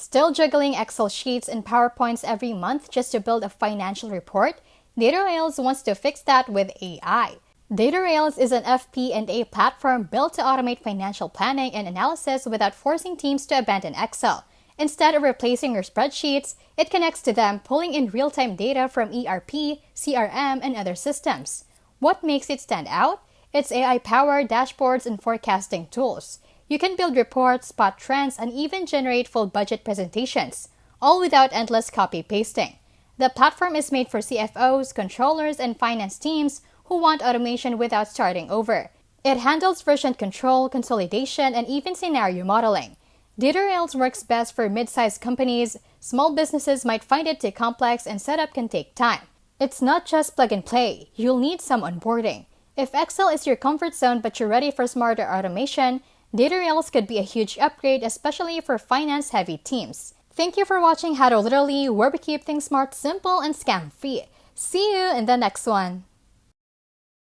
Still juggling Excel sheets and PowerPoints every month just to build a financial report? Datarails wants to fix that with AI. Datarails is an FP&A platform built to automate financial planning and analysis without forcing teams to abandon Excel. Instead of replacing your spreadsheets, it connects to them, pulling in real-time data from ERP, CRM, and other systems. What makes it stand out? Its AI-powered dashboards and forecasting tools. You can build reports, spot trends, and even generate full budget presentations, all without endless copy-pasting. The platform is made for CFOs, controllers, and finance teams who want automation without starting over. It handles version control, consolidation, and even scenario modeling. Datarails works best for mid-sized companies. Small businesses might find it too complex and setup can take time. It's not just plug and play. You'll need some onboarding. If Excel is your comfort zone but you're ready for smarter automation, Datarails could be a huge upgrade, especially for finance-heavy teams. Thank you for watching How to Literally, where we keep things smart, simple, and scam-free. See you in the next one.